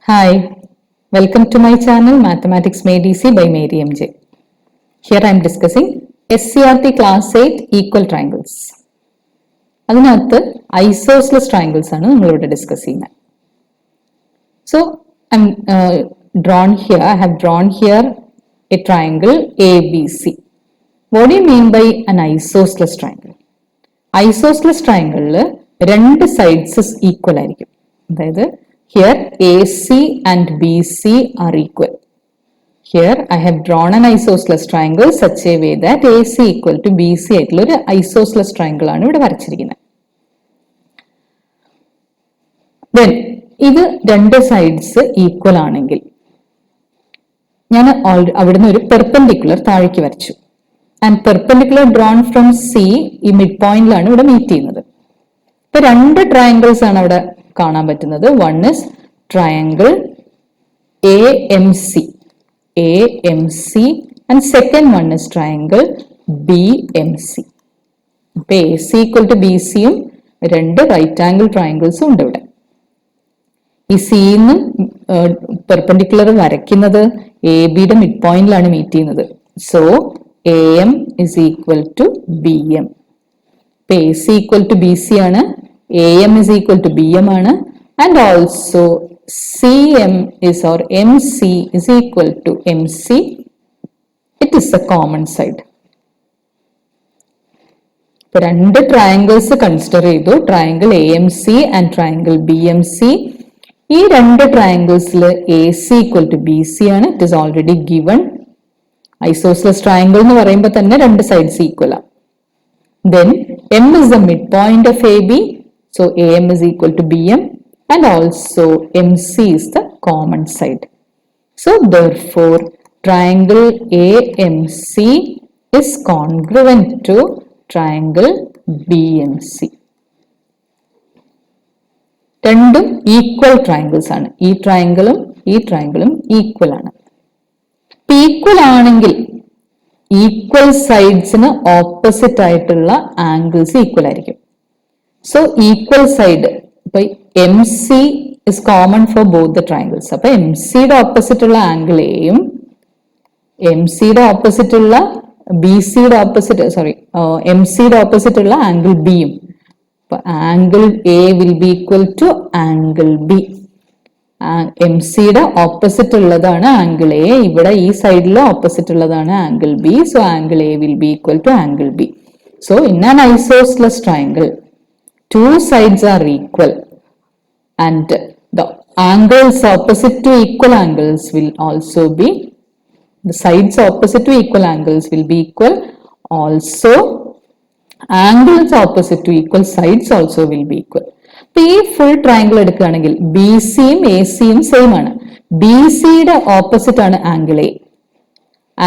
Hi, welcome to my channel Mathematics Made Easy by Mary MJ. Here I am discussing SCRT Class 8 Equal Triangles. അതിനകത്ത് isosceles triangles ആണ് നമ്മളിവിടെ discuss ചെയ്യുന്നത്. So I have drawn here a triangle ABC. What do you mean by an isosceles triangle? Isosceles triangle രണ്ട് sides equal ആയിരിക്കും. അതായത് here AC and BC are equal. Here I have drawn an isosceles triangle such a way that AC equal to BC ആയിട്ടുള്ള ഒരു isosceles triangle ആണ് ഇവിടെ വരച്ചിരിക്കുന്നത്. Then ഇത് രണ്ട് sides equal ആണെങ്കിൽ ഞാൻ അവിടുന്ന് ഒരു പെർപെൻഡിക്കുലർ താഴേക്ക് വരച്ചു. And perpendicular drawn from C ഈ മിഡ് പോയിന്റിലാണ് ഇവിടെ മീറ്റ് ചെയ്യുന്നത്. ഇപ്പൊ രണ്ട് ട്രയാങ്കിൾസ് ആണ് അവിടെ കാണാൻ പറ്റുന്നത്. One is triangle AMC and second one is triangle BMC. ഇപ്പൊ AC ഈക്വൽ ടു BCയും രണ്ട് റൈറ്റ് ആംഗിൾ ട്രയാങ്കിൾസും ഉണ്ട് ഇവിടെ. ഈ സിന്ന് പെർപെൻഡിക്കുലർ വരയ്ക്കുന്നത് AB-യുടെ മിഡ് പോയിന്റിലാണ് മീറ്റ് ചെയ്യുന്നത്. So AM is equal to BM. ഇപ്പൊ AC ഈക്വൽ ടു BC ആണ്, AM is equal to BM ആണ്, and also CM is or MC is equal to MC. It is a common side. ഇപ്പൊ രണ്ട് triangles consider ചെയ്തു, triangle AMC and triangle BMC. ഈ രണ്ട് ട്രയാങ്കിൾസിൽ AC equal to BC ആണ്. It is already given. Isosceles triangle എന്ന് പറയുമ്പോൾ തന്നെ രണ്ട് സൈഡ്സ് ഈക്വൽ ആണ്. Then M is the midpoint of AB. So AM is equal to BM and also MC is the common side. So therefore triangle AMC is congruent to triangle BMC. രണ്ടും equal triangles ആണ്. ഈ ട്രയാങ്കിളും equal ആണ്. Equal ആണെങ്കിൽ equal സൈഡ്സിന് opposite ആയിട്ടുള്ള angles equal ആയിരിക്കും. So equal side, by MC is common for both the triangles. അപ്പൊ MC-യുടെ opposite ഉള്ള angle എയും MC-യുടെ ഓപ്പോസിറ്റ് ഉള്ള BC-യുടെ ഓപ്പോസിറ്റ് MC-യുടെ ഓപ്പോസിറ്റ് ഉള്ള ആംഗിൾ ബിയും. അപ്പൊ angle A will be equal to angle B. MC-യുടെ ഓപ്പോസിറ്റ് ഉള്ളതാണ് ആംഗിൾ A. ഇവിടെ ഈ സൈഡിൽ ഓപ്പോസിറ്റ് ഉള്ളതാണ് angle B. So angle A will be equal to angle B. So in an isosceles triangle, two sides are equal and the angles opposite to equal angles will also be, the sides opposite to equal angles will be equal. Also angles opposite to equal sides also will be equal. ഇപ്പൊ ഈ full triangle എടുക്കുകയാണെങ്കിൽ BCയും ACയും same ആണ്. BCയുടെ opposite ആണ് angle A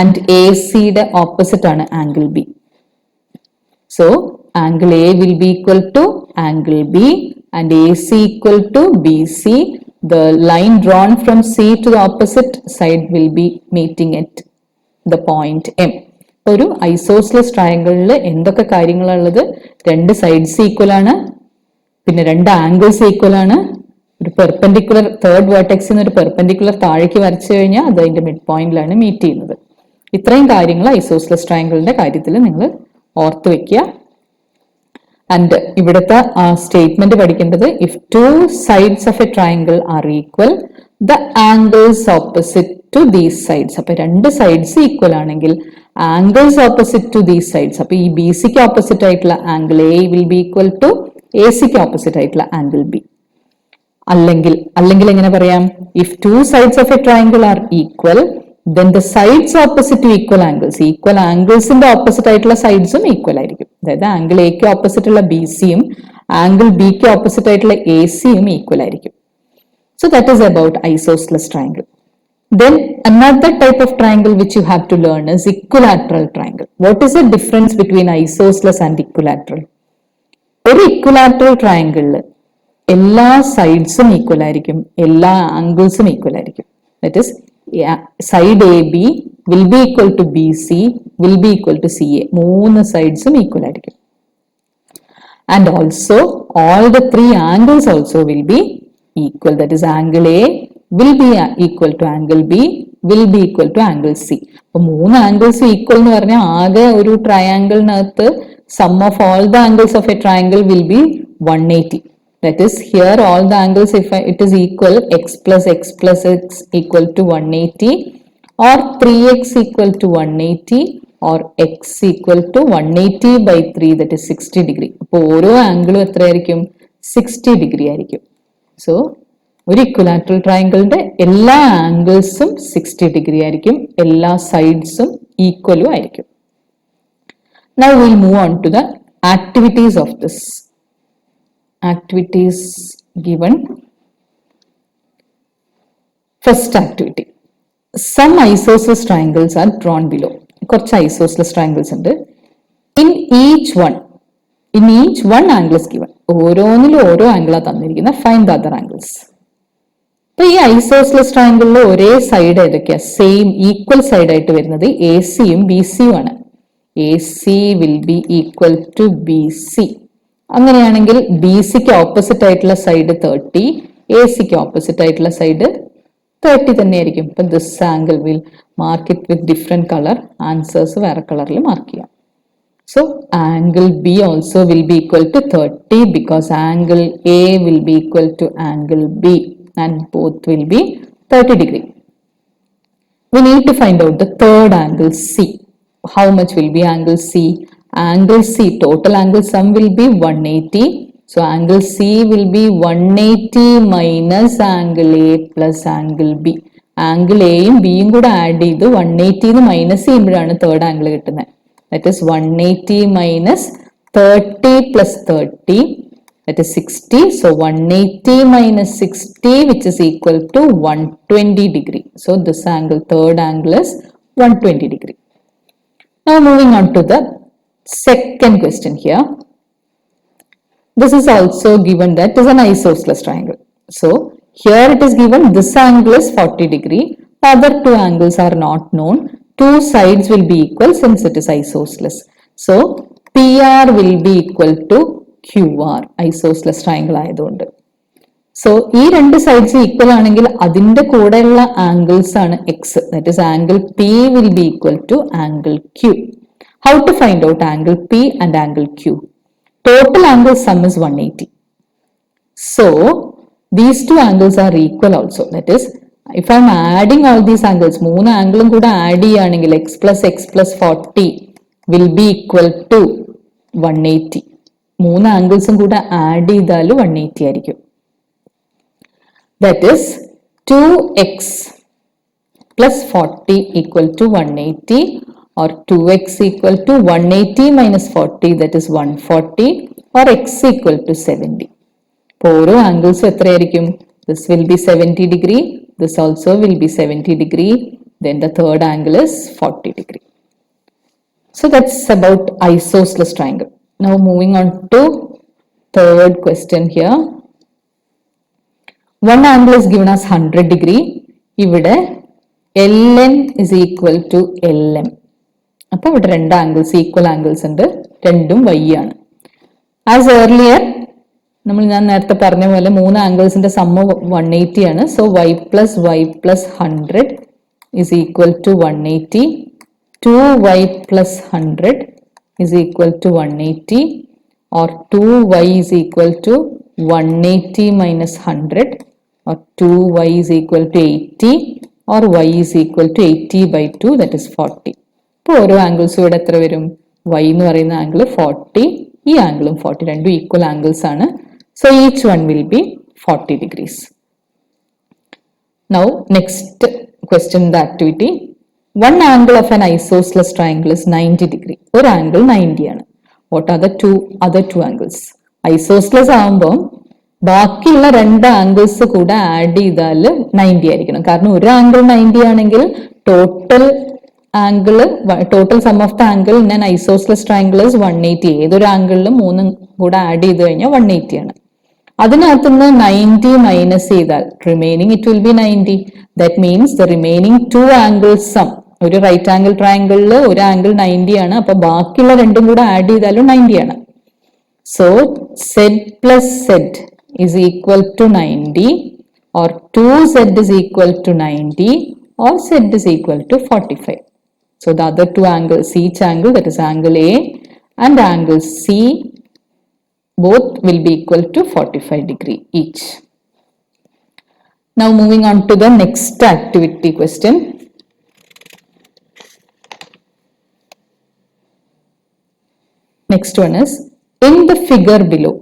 and ACയുടെ opposite ആണ് angle B. So angle A will be equal to angle B and AC equal to BC. The line drawn from C to the opposite side will be meeting at the point M. ഒരു isosceles ട്രയാങ്കിളിൽ എന്തൊക്കെ കാര്യങ്ങളുള്ളത്? രണ്ട് sides equal ആണ്, പിന്നെ രണ്ട് angles equal ആണ്, ഒരു perpendicular third വേർട്ടെക്സിന് ഒരു perpendicular താഴേക്ക് വരച്ചു കഴിഞ്ഞാൽ അത് അതിന്റെ മിഡ് പോയിന്റിലാണ് മീറ്റ് ചെയ്യുന്നത്. ഇത്രയും കാര്യങ്ങൾ ഐസോസ്ലെസ് ട്രയാങ്കിളിന്റെ കാര്യത്തിൽ നിങ്ങൾ ഓർത്ത് വെക്കുക. ആൻഡ് ഇവിടുത്തെ സ്റ്റേറ്റ്മെന്റ് പഠിക്കേണ്ടത് if two sides of a triangle are equal the angles opposite to these sides. അപ്പൊ രണ്ട് സൈഡ്സ് ഈക്വൽ ആണെങ്കിൽ angles opposite to these sides, അപ്പൊ ഈ BCക്ക് ഓപ്പോസിറ്റ് ആയിട്ടുള്ള angle A will be equal to ACക്ക് ഓപ്പോസിറ്റ് ആയിട്ടുള്ള ആംഗിൾ B. അല്ലെങ്കിൽ എങ്ങനെ പറയാം? If two sides of a triangle are equal then the sides opposite to equal anglesന്റെ ഓപ്പോസിറ്റ് ആയിട്ടുള്ള സൈഡ്സും ഈക്വൽ ആയിരിക്കും. അതായത് ആംഗിൾ എക്ക് ഓപ്പോസിറ്റ് ഉള്ള BCയും ആംഗിൾ Bക്ക് ഓപ്പോസിറ്റ് ആയിട്ടുള്ള ACയും ഈക്വൽ ആയിരിക്കും. So that is about isosceles triangle. Then another type of triangle which you have to learn is equilateral triangle. What is the difference between isosceles and equilateral? ഒരു equilateral triangle എല്ലാ സൈഡ്സും equal ആയിരിക്കും, എല്ലാ ആംഗിൾസും equal ആയിരിക്കും. That is side AB will be equal to BC will be equal to CA. മൂന്ന് സൈഡ്സും equal ആയിരിക്കും. And also all the three angles also will be equal. That is angle A, will be equal to angle B, will be equal to angle C. അപ്പൊ മൂന്ന് angles equal എന്ന് പറഞ്ഞാൽ ആകെ ഒരു ട്രയാങ്കിളിനകത്ത് sum of all the angles of a triangle will be 180. That is, here all the angles, if it is equal, x plus x plus x equal to 180, or 3x equal to 180, or x equal to 180 by 3, that is 60 degree. അപ്പോൾ ഓരോ ആംഗിളും എത്രയായിരിക്കും? 60 degree ആയിരിക്കും. So ഒരു equilateral ട്രയാങ്കിളിന്റെ എല്ലാ ആംഗിൾസും 60 degree ആയിരിക്കും, എല്ലാ സൈഡ്സും ഈക്വലും ആയിരിക്കും. Now we'll move on to the activities of this. Activities given. First activity. Some isosceles triangles are drawn below. കുറച്ച് isosceles triangles ഉണ്ട്. In each one angle is given. ഓരോന്നിലും ഓരോ ആംഗിളാണ് തന്നിരിക്കുന്നത്. Find the other angles. അപ്പൊ ഈ isosceles ട്രയാങ്കിളിൽ ഒരേ side ഏതൊക്കെയാ? Same equal side ആയിട്ട് വരുന്നത് എ സിയും ബി സിയും ആണ്. A C will be equal to B C. അങ്ങനെയാണെങ്കിൽ ബി സിക്ക് ഓപ്പോസിറ്റ് ആയിട്ടുള്ള സൈഡ് 30, എ സിക്ക് ഓപ്പോസിറ്റ് ആയിട്ടുള്ള സൈഡ് 30 തന്നെയായിരിക്കും. ഇപ്പൊ this angle will mark it with different colour. Answers വേറെ കളറിൽ മാർക്ക് ചെയ്യാം. So angle B also will be equal to 30 because angle A will be equal to angle B and both will be 30 degree. We need to find out the third angle C. How much will be angle C? Angle C, total angle sum will be 180. So angle C will be 180 minus angle A plus angle B. Angle A യും B യും കൂടെ add ചെയ്ത് 180 minus ചെയ്യുമ്പോഴാണ് third angle കിട്ടുന്നത്. That is 180 minus 30 plus 30, that is 60. So 180 minus 60, which is equal to 120 degree. So this angle, third angle is 120 degree. Now moving on to the second question here. This is also given that is an isosceles triangle. So here it is given this angle is 40 degree. The other two angles are not known. Two sides will be equal since it is isosceles. So PR will be equal to QR. Isosceles triangle ആയതുകൊണ്ട്. So ഈ രണ്ട് sides equal ആണെങ്കിൽ അതിന്റെ കൂടെയുള്ള angles ആണ് x. That is angle P will be equal to angle Q. How to find out angle P and angle Q? Total angle sum is 180. So these two angles are equal also. That is, if I am adding all these angles, മൂന്ന് ആംഗിളും കൂടെ add ചെയ്യുകയാണെങ്കിൽ x plus 40 will be equal to 180. മൂന്ന് ആംഗിൾസും കൂടെ add ചെയ്താൽ 180 ആയിരിക്കും. That is 2x plus 40 equal to 180 or 2x equal to 180 minus 40, that is 140, or x equal to 70. ഓരോ ആംഗിൾസും എത്രയായിരിക്കും? This will be 70 degree. This also will be 70 degree. Then the third angle is 40 degree. So that's about isosceles triangle. Now moving on to third question here. One angle is given as 100 degree. ഇവിടെ LN is equal to LM. അപ്പോൾ ഇവിടെ രണ്ട് angles equal angles ഉണ്ട്, രണ്ടും y ആണ്. As earlier ഞാൻ നേരത്തെ പറഞ്ഞ പോലെ മൂന്ന് ആംഗിൾസിന്റെ സമ്മ് 180 ആണ്. So y plus 100 is equal to 180. 2y plus 100 is equal to 180, or 2y is equal to 180 minus 100, or 2y is equal to 80, or y is equal to 80 by 2, that is 40. ഇപ്പോൾ ഓരോ ആംഗിൾസും ഇവിടെ എത്ര വരും? y എന്ന് പറയുന്ന angle 40, ഈ ആംഗിളും 40, രണ്ടും ഈക്വൽ ആംഗിൾസ് ആണ്. So each one will be 40 degrees. Now next question, the activity. One angle of an isosceles triangle is 90 degree. ഒരു angle 90 ആണ്. What are the other two angles? Isosceles ആകുമ്പോൾ ബാക്കിയുള്ള രണ്ട് ആംഗിൾസ് കൂടെ ആഡ് ചെയ്താൽ 90 ആയിരിക്കണം. കാരണം ഒരു ആംഗിൾ 90 ആണെങ്കിൽ total some of the angle in an isosceles triangle is 180. ഏതൊരു ആംഗിളിലും മൂന്നും കൂടെ ആഡ് ചെയ്ത് കഴിഞ്ഞാൽ 180 ആണ്. അതിനകത്തുനിന്ന് 90 മൈനസ് ചെയ്താൽ remaining it will be 90. That means the remaining two angles some. ഒരു റൈറ്റ് ആംഗിൾ ട്രയാങ്കിളിൽ ഒരു ആംഗിൾ 90 ആണ്, അപ്പൊ ബാക്കിയുള്ള രണ്ടും കൂടെ ആഡ് ചെയ്താലും 90 ആണ്. So z plus z is equal to 90. or 2z is equal to 90 or z is equal to 45. So the other two angles, each angle, that is angle A and angle C, both will be equal to 45 degree each. Now moving on to the next activity question. Next one is, in the figure below,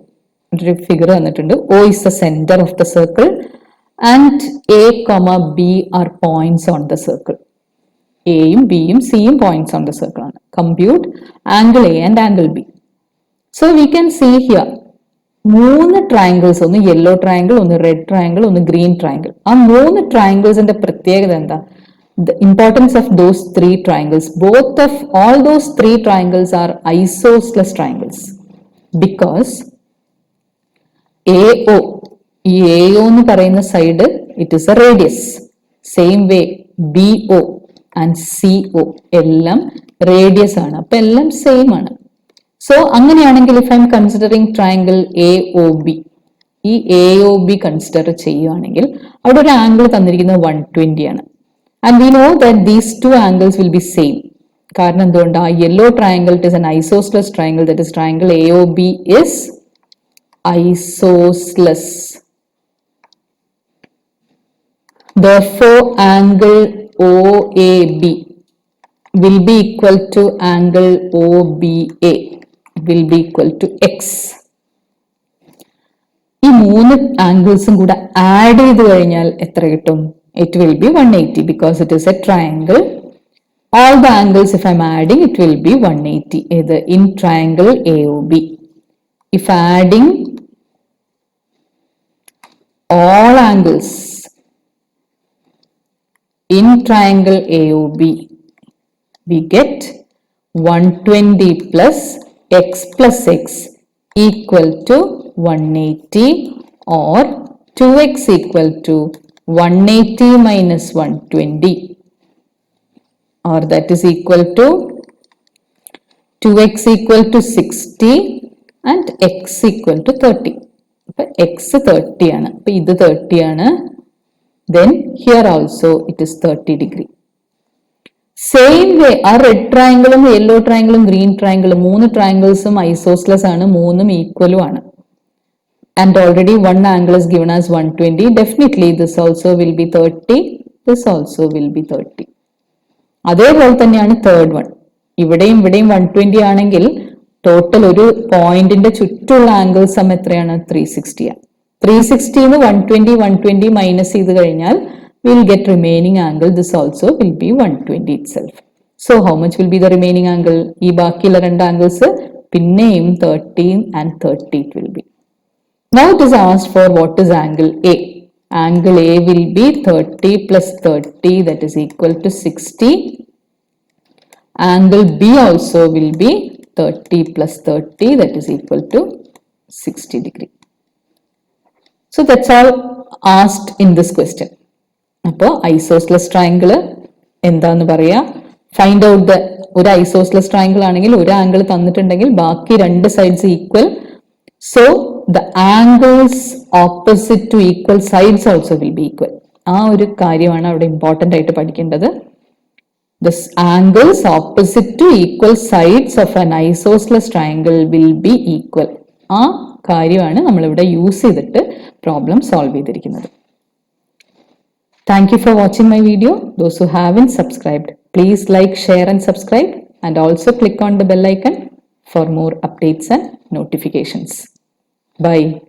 figure O is the center of the circle and A, B are points on the circle. A, B, C points on the circle. Compute angle A and angle B. So we can see here, മൂന്ന് triangles, ഒന്ന് yellow triangle, ഒന്ന് red triangle, ഒന്ന് green triangle. ആ മൂന്ന് ട്രയാങ്കിൾസിന്റെ പ്രത്യേകത എന്താ? The importance of those three triangles. Both of all those three triangles are isosceles triangles because AO, ഈ AO എന്ന് പറയുന്ന side it is A radius. Same way BO and CO എല്ലാം radius ആണ്. അപ്പൊ എല്ലാം സെയിം ആണ്. സോ അങ്ങനെയാണെങ്കിൽ if I M considering triangle AOB, ഈ AOB കൺസിഡർ ചെയ്യുകയാണെങ്കിൽ അവിടെ ഒരു ആംഗിൾ തന്നിരിക്കുന്നത് 120 ആണ്. And we know that these two angles will be same. കാരണം എന്തുകൊണ്ട്? ആ yellow triangle it is an isosceles triangle, that is triangle AOB is isosceles. Therefore angle OAB will be equal to angle OBA will be equal to x. ഈ മൂന്ന് ആംഗിൾസും കൂടെ add ചെയ്ത് കഴിഞ്ഞാൽ എത്ര കിട്ടും? It will be 180 because it is a triangle. All the angles, if I am adding, it will be 180 either in triangle AOB. If adding all angles in triangle AOB, we get 120 plus x equal to 180 or 2x equal to 180 minus 120, or that is equal to 2x equal to 60 and x equal to 30. So x 30 ആണ്. അപ്പോൾ ഇത് 30 ആണ്. Then here also it is 30 degree. Same way ആ red ട്രയാങ്കിളും yellow ട്രയാങ്കിളും green ട്രയാങ്കിളും മൂന്ന് ട്രയാങ്കിൾസും isosceles ആണ്, മൂന്നും ഈക്വലും ആണ്. And already one angle is given as 120. Definitely this also will be 30. This also will be 30. അതേപോലെ തന്നെയാണ് തേർഡ് വൺ. ഇവിടെയും 120 ആണെങ്കിൽ ടോട്ടൽ ഒരു പോയിന്റിന്റെ ചുറ്റുള്ള ആംഗിൾ സം എത്രയാണ്? 360 ആണ്. 360 ന്ന് 120 മൈനസ് ചെയ്ത് കഴിഞ്ഞാൽ we will get remaining angle. This also will be 120 itself. So how much will be the remaining angle? ഈ ബാക്കിയുള്ള രണ്ട് ആംഗിൾസ് പിന്നെയും 30 and 30 it will be. Now it is asked for what is angle A. Angle A will be 30 plus 30, that is equal to 60. Angle B also will be 30 plus 30, that is equal to 60 degree. So that's all asked in this question. അപ്പോൾ isosceles triangle എന്താന്ന് പറയാ? Find out the ഒരു isosceles triangle ആണെങ്കിൽ ഒരു angle തന്നിട്ടുണ്ടെങ്കിൽ ബാക്കി രണ്ട് sides equal. So the angles opposite to equal sides also will be equal. ആ ഒരു കാര്യമാണ് അവിടെ ഇമ്പോർട്ടന്റ് ആയിട്ട് പഠിക്കേണ്ടത്. The angles opposite to equal sides of an isosceles triangle will be equal. ആ കാര്യമാണ് നമ്മൾ ഇവിടെ യൂസ് ചെയ്തിട്ട് പ്രോബ്ലം സോൾവ് ചെയ്തിരിക്കുന്നത്. Thank you for watching my video. Those who haven't subscribed, please like, share and subscribe, and also click on the bell icon for more updates and notifications. Bye.